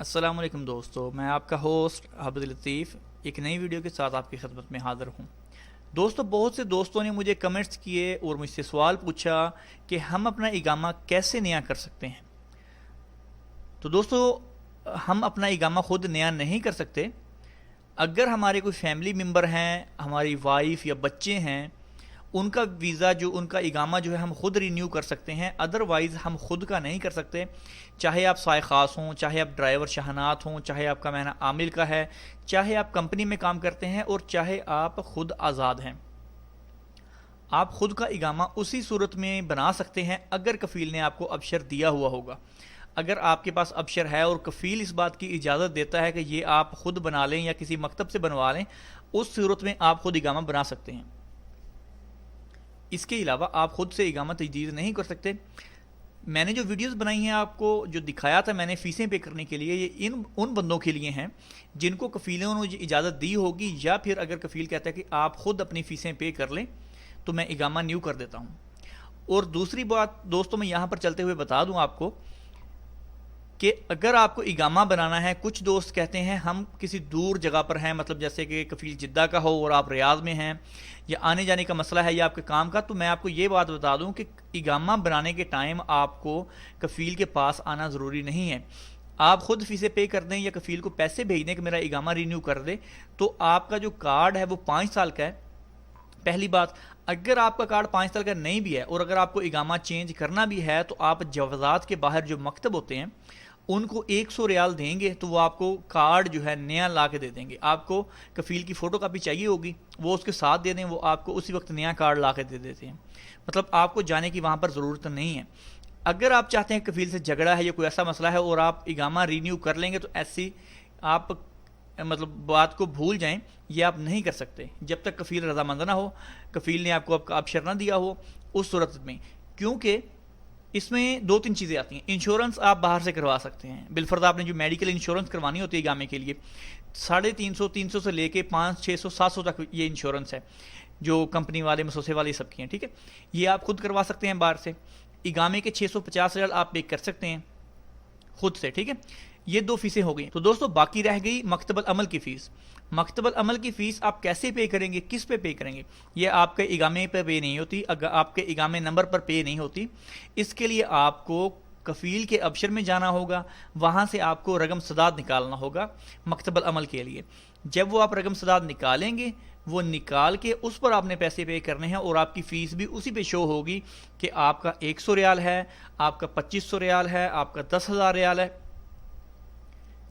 السلام علیکم دوستو، میں آپ کا ہوسٹ عبد لطیف ایک نئی ویڈیو کے ساتھ آپ کی خدمت میں حاضر ہوں۔ دوستو، بہت سے دوستوں نے مجھے کمنٹس کیے اور مجھ سے سوال پوچھا کہ ہم اپنا اقامہ کیسے نیا کر سکتے ہیں۔ تو دوستو، ہم اپنا اقامہ خود نیا نہیں کر سکتے۔ اگر ہمارے کوئی فیملی ممبر ہیں، ہماری وائف یا بچے ہیں، ان کا ویزا ان کا اقامہ جو ہے ہم خود رینیو کر سکتے ہیں، ادروائز ہم خود کا نہیں کر سکتے۔ چاہے آپ سائے خاص ہوں، چاہے آپ ڈرائیور شاہنات ہوں، چاہے آپ کا مہنہ عامل کا ہے، چاہے آپ کمپنی میں کام کرتے ہیں، اور چاہے آپ خود آزاد ہیں، آپ خود کا اقامہ اسی صورت میں بنا سکتے ہیں اگر کفیل نے آپ کو ابشر دیا ہوا ہوگا۔ اگر آپ کے پاس ابشر ہے اور کفیل اس بات کی اجازت دیتا ہے کہ یہ آپ خود بنا لیں یا کسی مکتب سے بنوا لیں، اس صورت میں آپ خود اقامہ بنا سکتے ہیں۔ اس کے علاوہ آپ خود سے اقامہ تجدید نہیں کر سکتے۔ میں نے جو ویڈیوز بنائی ہیں، آپ کو جو دکھایا تھا میں نے فیسیں پے کرنے کے لیے، یہ ان بندوں کے لیے ہیں جن کو کفیلوں نے اجازت دی ہوگی، یا پھر اگر کفیل کہتا ہے کہ آپ خود اپنی فیسیں پے کر لیں تو میں اقامہ نیو کر دیتا ہوں۔ اور دوسری بات دوستوں، میں یہاں پر چلتے ہوئے بتا دوں آپ کو کہ اگر آپ کو اقامہ بنانا ہے، کچھ دوست کہتے ہیں ہم کسی دور جگہ پر ہیں، مطلب جیسے کہ کفیل جدہ کا ہو اور آپ ریاض میں ہیں، یا آنے جانے کا مسئلہ ہے یا آپ کے کام کا، تو میں آپ کو یہ بات بتا دوں کہ اقامہ بنانے کے ٹائم آپ کو کفیل کے پاس آنا ضروری نہیں ہے۔ آپ خود فیسیں پے کر دیں یا کفیل کو پیسے بھیج دیں کہ میرا اقامہ رینیو کر دے، تو آپ کا جو کارڈ ہے وہ 5 سال کا ہے۔ پہلی بات، اگر آپ کا کارڈ 5 سال کا نہیں بھی ہے اور اگر آپ کو اقامہ چینج کرنا بھی ہے، تو آپ جوازات کے باہر جو مکتب ہوتے ہیں ان کو 100 ریال دیں گے تو وہ آپ کو کارڈ جو ہے نیا لا کے دے دیں گے۔ آپ کو کفیل کی فوٹو کاپی چاہیے ہوگی، وہ اس کے ساتھ دے دیں، وہ آپ کو اسی وقت نیا کارڈ لا کے دے دیتے ہیں۔ مطلب آپ کو جانے کی وہاں پر ضرورت نہیں ہے۔ اگر آپ چاہتے ہیں کفیل سے جھگڑا ہے یا کوئی ایسا مسئلہ ہے اور آپ اقامہ رینیو کر لیں گے، تو ایسی آپ مطلب بات کو بھول جائیں، یہ آپ نہیں کر سکتے جب تک کفیل رضامند نہ ہو، کفیل نے آپ کو ابشر نہ دیا ہو اس صورت میں۔ کیونکہ اس میں 2-3 چیزیں آتی ہیں۔ انشورنس آپ باہر سے کروا سکتے ہیں، بالفرض آپ نے جو میڈیکل انشورنس کروانی ہوتی ہے اقامے کے لیے، 350 سے لے کے 500 600 700 تک یہ انشورنس ہے جو کمپنی والے مسوسے والے سب کی ہیں، ٹھیک ہے، یہ آپ خود کروا سکتے ہیں باہر سے۔ اقامے کے 650 ریال آپ پے کر سکتے ہیں خود سے، ٹھیک ہے۔ یہ 2 فیسیں ہو گئی۔ تو دوستو، باقی رہ گئی مکتب العمل کی فیس۔ مکتب العمل کی فیس آپ کیسے پے کریں گے، کس پہ پے کریں گے؟ یہ آپ کے اقامے پہ پے نہیں ہوتی، اگر آپ کے اقامے نمبر پر پے نہیں ہوتی۔ اس کے لیے آپ کو کفیل کے ابشر میں جانا ہوگا، وہاں سے آپ کو رقم سداد نکالنا ہوگا مکتب العمل کے لیے۔ جب وہ آپ رقم سداد نکالیں گے، وہ نکال کے اس پر آپ نے پیسے پے کرنے ہیں، اور آپ کی فیس بھی اسی پہ شو ہوگی کہ آپ کا 100 ریال ہے، آپ کا 2500 ریال ہے، آپ کا 10,000 ریال ہے،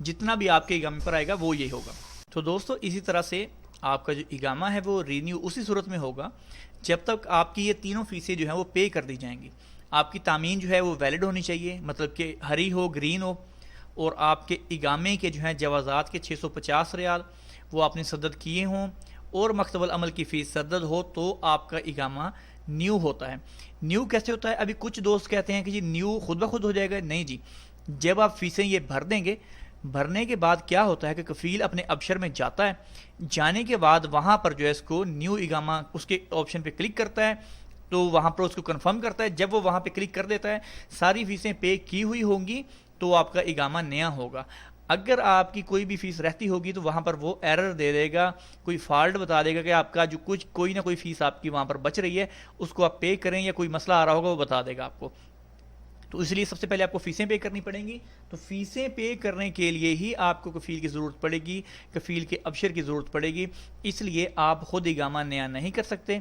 جتنا بھی آپ کے اقامے پر آئے گا وہ یہ ہوگا۔ تو دوستو، اسی طرح سے آپ کا جو اقامہ ہے وہ رینیو اسی صورت میں ہوگا جب تک آپ کی یہ تینوں فیسیں جو ہیں وہ پے کر دی جائیں گی۔ آپ کی تامین جو ہے وہ ویلڈ ہونی چاہیے، مطلب کہ ہری ہو، گرین ہو، اور آپ کے اقامے کے جو ہیں جوازات کے 650 ریال وہ آپ نے سدد کیے ہوں، اور مکتب العمل کی فیس سدد ہو، تو آپ کا اقامہ نیو ہوتا ہے۔ نیو کیسے ہوتا ہے؟ ابھی کچھ دوست کہتے ہیں کہ جی نیو خود بخود ہو جائے گا۔ نہیں جی، جب آپ فیسیں یہ بھر دیں گے، بھرنے کے بعد کیا ہوتا ہے کہ کفیل اپنے ابشر میں جاتا ہے، جانے کے بعد وہاں پر جو ہے اس کو نیو اقامہ اس کے آپشن پہ کلک کرتا ہے، تو وہاں پر اس کو کنفرم کرتا ہے۔ جب وہ وہاں پہ کلک کر دیتا ہے، ساری فیسیں پے کی ہوئی ہوں گی، تو آپ کا اقامہ نیا ہوگا۔ اگر آپ کی کوئی بھی فیس رہتی ہوگی تو وہاں پر وہ ایرر دے دے گا، کوئی فالٹ بتا دے گا کہ آپ کا جو کوئی نہ کوئی فیس آپ کی وہاں پر بچ رہی ہے، اس کو آپ پے کریں، یا کوئی مسئلہ آ رہا ہوگا وہ بتا دے گا آپ کو۔ تو اس لیے سب سے پہلے آپ کو فیسیں پے کرنی پڑیں گی۔ تو فیسیں پے کرنے کے لیے ہی آپ کو کفیل کی ضرورت پڑے گی، کفیل کے ابشر کی ضرورت پڑے گی۔ اس لیے آپ خود اقامہ نیا نہیں کر سکتے،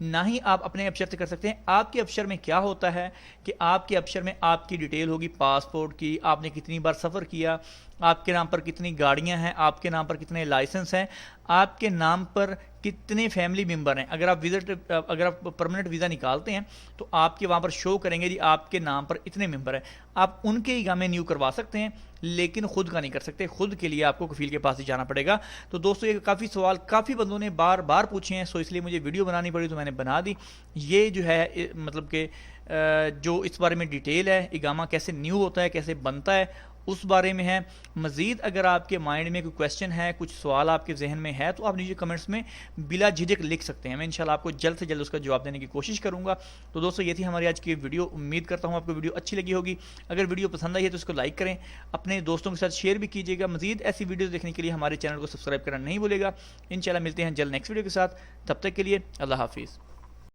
نہ ہی آپ اپنے ابشر سے کر سکتے ہیں۔ آپ کے ابشر میں کیا ہوتا ہے کہ آپ کے ابشر میں آپ کی ڈیٹیل ہوگی، پاسپورٹ کی، آپ نے کتنی بار سفر کیا، آپ کے نام پر کتنی گاڑیاں ہیں، آپ کے نام پر کتنے لائسنس ہیں، آپ کے نام پر کتنے فیملی ممبر ہیں۔ اگر آپ پرمننٹ ویزا نکالتے ہیں تو آپ کے وہاں پر شو کریں گے جی آپ کے نام پر اتنے ممبر ہیں۔ آپ ان کے اقامے نیو کروا سکتے ہیں، لیکن خود کا نہیں کر سکتے۔ خود کے لیے آپ کو کفیل کے پاس ہی جانا پڑے گا۔ تو دوستو، یہ کافی سوال کافی بندوں نے بار بار پوچھے ہیں، سو اس لیے مجھے ویڈیو بنانی پڑی تو میں نے بنا دی۔ یہ جو ہے مطلب کہ جو اس بارے میں ڈیٹیل ہے، اقامہ کیسے نیو ہوتا ہے، کیسے بنتا ہے، اس بارے میں ہے. مزید اگر آپ کے مائنڈ میں کوئی کویسچن ہے, کچھ سوال آپ کے ذہن میں ہے, تو آپ نیچے کمنٹس میں بلا جھجک لکھ سکتے ہیں. میں انشاءاللہ آپ کو جلد سے جلد اس کا جواب دینے کی کوشش کروں گا. تو دوستو یہ تھی ہماری آج کی ویڈیو. امید کرتا ہوں آپ کو ویڈیو اچھی لگی ہوگی. اگر ویڈیو پسند آئی ہے تو اس کو لائک کریں, اپنے دوستوں کے ساتھ شیئر بھی کیجیے گا. مزید ایسی ویڈیوز دیکھنے کے لیے ہمارے چینل کو سبسکرائب کرنا نہیں بھولے گا. انشاءاللہ ملتے ہیں جلد نیکسٹ ویڈیو کے ساتھ. تب تک کے لیے اللہ حافظ.